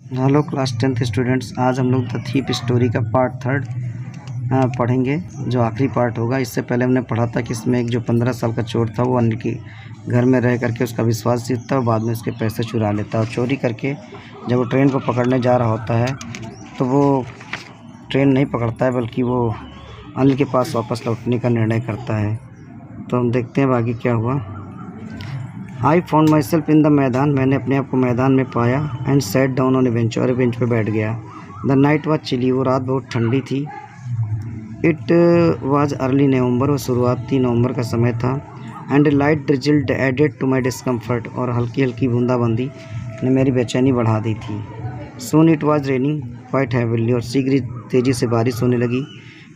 Hello class 10th students, आज हम लोग द थीप स्टोरी का पार्ट 3 पढ़ेंगे, जो आखिरी पार्ट होगा। इससे पहले हमने पढ़ा था कि इसमें एक जो 15 साल का चोर था वो अन्य के घर में रह करके उसका विश्वास जीतता और बाद में उसके पैसे चुरा लेता, और चोरी करके जब वो ट्रेन को पकड़ने जा रहा होता है तो वो ट्रेन नहीं पकड़ता है, बल्कि वो अनिल के पास वापस लौटने का निर्णय करता है। तो हम देखते हैं आगे क्या हुआ। I found my self in the मैदान, मैंने अपने आप को मैदान में पाया। And set down on A bench, और बेंच पे बैठ गया। द नाइट वॉज चिली, वो रात बहुत ठंडी थी। इट वाज अर्ली नवंबर, वो शुरुआती नवंबर का समय था। And a light drizzled added to my discomfort, और हल्की हल्की बूंदाबंदी ने मेरी बेचैनी बढ़ा दी थी। Soon it was raining quite heavily, और शीघ्र ही तेज़ी से बारिश होने लगी।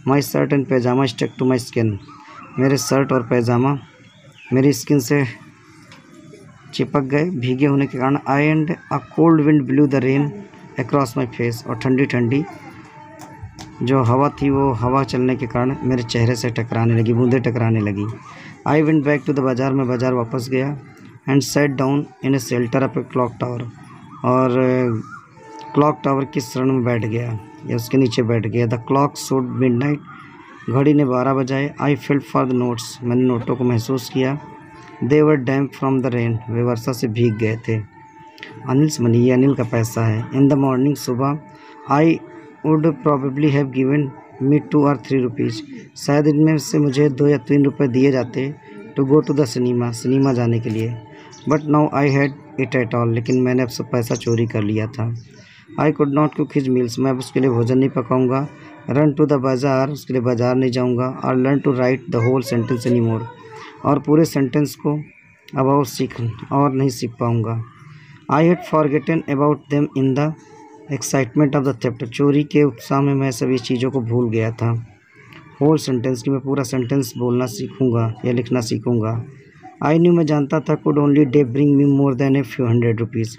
My shirt and pyjama stuck to my skin, मेरे शर्ट और पैजामा मेरी स्किन से चिपक गए भीगे होने के कारण। I and a cold wind blew the rain across my face, और ठंडी ठंडी जो हवा थी वो हवा चलने के कारण मेरे चेहरे से टकराने लगी, बूंदें टकराने लगी। I went back to the bazaar, मैं बाज़ार वापस गया। And set down in a shelter up a clock tower, और क्लॉक टावर की शरण में बैठ गया या उसके नीचे बैठ गया। द क्लॉक शोड मिडनाइट, घड़ी ने 12 बजाए। I felt for the notes, मैंने नोटों को महसूस किया। दे वर डैम्प फ्रॉम द रेन, वे वर्षा से भीग गए थे। अनिल्स मनी, ये अनिल का पैसा है। इन द मॉर्निंग, सुबह। I would probably have given me 2 or 3 rupees, शायद इनमें से मुझे 2 या 3 रुपये दिए जाते to go to the cinema जाने के लिए। But now I had it at all, लेकिन मैंने अब सब पैसा चोरी कर लिया था। I could not cook his meals, मैं अब उसके लिए भोजन नहीं पकाऊंगा। रन टू द बाज़ार, उसके लिए बाज़ार नहीं जाऊंगा। और learn to write the whole sentence any more, और पूरे सेंटेंस को अब और नहीं सीख पाऊँगा। I had forgotten about them in the excitement of the theft, चोरी के उत्साह में मैं सभी चीज़ों को भूल गया था। होल सेंटेंस की मैं पूरा सेंटेंस बोलना सीखूँगा या लिखना सीखूँगा। आई न्यू, मैं जानता था, could only day bring me more than a few hundred rupees,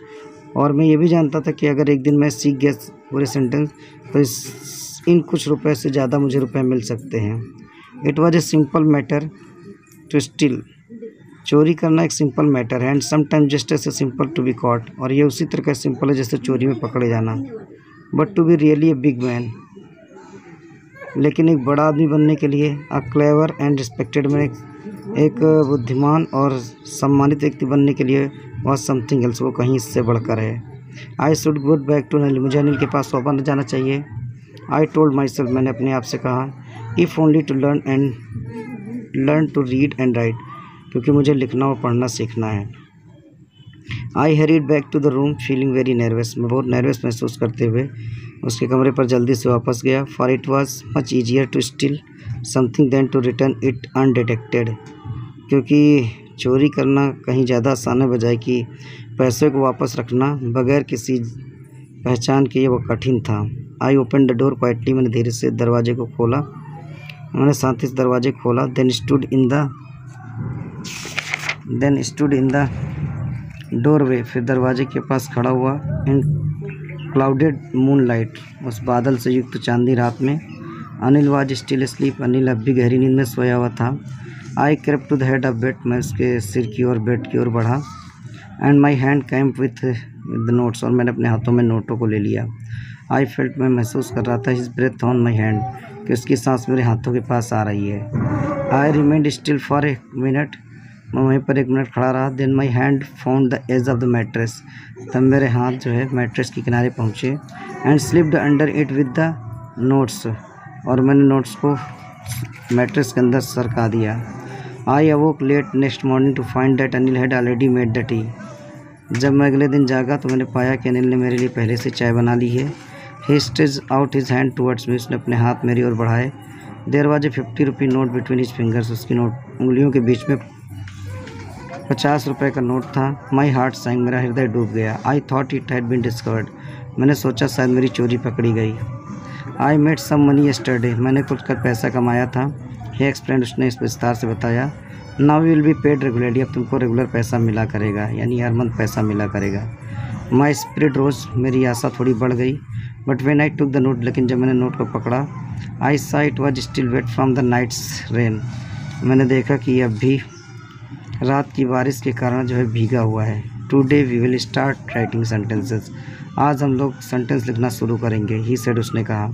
और मैं ये भी जानता था कि अगर एक दिन मैं सीख गया पूरे सेंटेंस तो इन कुछ रुपए से ज़्यादा मुझे रुपए मिल सकते हैं। It was a simple matter to steal, चोरी करना एक सिंपल मैटर है। And sometime just as simple to be caught, और ये उसी तरह का सिंपल है जैसे चोरी में पकड़े जाना। But to be really a big man, लेकिन एक बड़ा आदमी बनने के लिए, a clever and respected man, एक बुद्धिमान और सम्मानित व्यक्ति बनने के लिए, वॉज समथिंग एल्स, वो कहीं इससे बढ़कर है। I should go back to Anil, मुझे अनिल के पास वापस जाना चाहिए। आई टोल्ड माई सेल्फ, मैंने अपने आप से कहा, if only to learn to read and write, क्योंकि मुझे लिखना और पढ़ना सीखना है। I hurried back to the room feeling very nervous, मैं बहुत नर्वस महसूस करते हुए उसके कमरे पर जल्दी से वापस गया। For it was much easier to steal something than to return it undetected, क्योंकि चोरी करना कहीं ज़्यादा आसान है बजाय कि पैसे को वापस रखना बगैर किसी पहचान के, वो कठिन था। I open the door quietly, मैंने धीरे से दरवाजे को खोला, मैंने शांति से दरवाजे खोला। Then stood in the doorway, फिर दरवाजे के पास खड़ा हुआ। इन क्लाउडेड मून लाइट, उस बादल से युक्त चांदी रात में। Anil was still sleep, Anil अब भी गहरी नींद में सोया हुआ था। I crept to the head of bed, मैं उसके सिर की ओर बेड की ओर बढ़ा। And my hand came with the notes, और मैंने अपने हाथों में नोटों को ले लिया। आई फेल्ट, मैं महसूस कर रहा था, his breath on my hand, कि उसकी सांस मेरे हाथों के पास आ रही है। I remained still for a minute, मैं वहीं पर 1 मिनट खड़ा रहा। Then my hand found the edge of the mattress, तब मेरे हाथ जो है मैट्रेस के किनारे पहुँचे। And slipped under it with the notes, और मैंने नोट्स को मैट्रेस के अंदर सरका दिया। I awoke late next morning to find that Anil had already made the tea, जब मैं अगले दिन जागा तो मैंने पाया कि अनिल ने मेरे लिए पहले से चाय बना ली है। He stretched out his hand towards me, उसने अपने हाथ मेरी ओर बढ़ाए। There was a 50 rupee note between his fingers, उसकी उंगलियों के बीच में 50 रुपये का नोट था। माई हार्ट सैंक, मेरा हृदय डूब गया। I thought it had been discovered, मैंने सोचा शायद मेरी चोरी पकड़ी गई। I made some money yesterday, मैंने कुछ कर पैसा कमाया था। ही एक्सप्लेन, उसने इस विस्तार से बताया। Now will be paid regularly, अब तुमको रेगुलर पैसा मिला करेगा, यानी हर मंथ पैसा मिला करेगा। माई स्पिरिट रोज, मेरी आशा थोड़ी बढ़ गई। But when I took the note, लेकिन जब मैंने नोट को पकड़ा, I saw it was still wet from the night's rain, मैंने देखा कि अब भी रात की बारिश के कारण जो है भीगा हुआ है। Today we will start writing sentences, आज हम लोग सेंटेंस लिखना शुरू करेंगे। ही सेड, उसने कहा।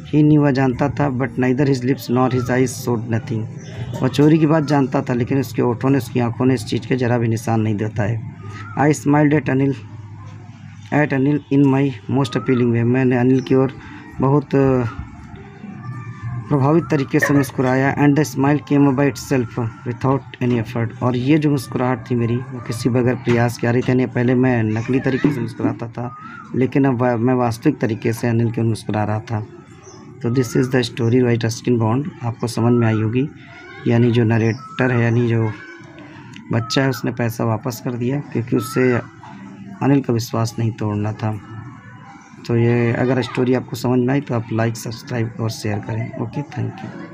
ही न्यू, वह जानता था, but neither his lips nor his eyes showed nothing. वह चोरी की बात जानता था, लेकिन उसके ओठों ने, उसकी आंखों ने इस चीज़ के जरा भी निशान नहीं देता है। I smiled at Anil in my most appealing way. मैंने अनिल की ओर बहुत प्रभावित तरीके से मुस्कुराया। And the smile came by itself without any effort. और ये जो मुस्कुराहट थी मेरी, वो किसी बगैर प्रयास के आ रही थी। यानी पहले मैं नकली तरीके से मुस्कुराता था, लेकिन अब मैं वास्तविक तरीके से अनिल की ओर मुस्कुरा रहा था। तो this is the story by Ruskin bond. आपको समझ में आई होगी। यानी जो नरेटर है, यानी जो बच्चा है, उसने पैसा वापस कर दिया क्योंकि उससे अनिल का विश्वास नहीं तोड़ना था। तो ये अगर स्टोरी आपको समझ में आई तो आप लाइक, सब्सक्राइब और शेयर करें। Okay, thank you.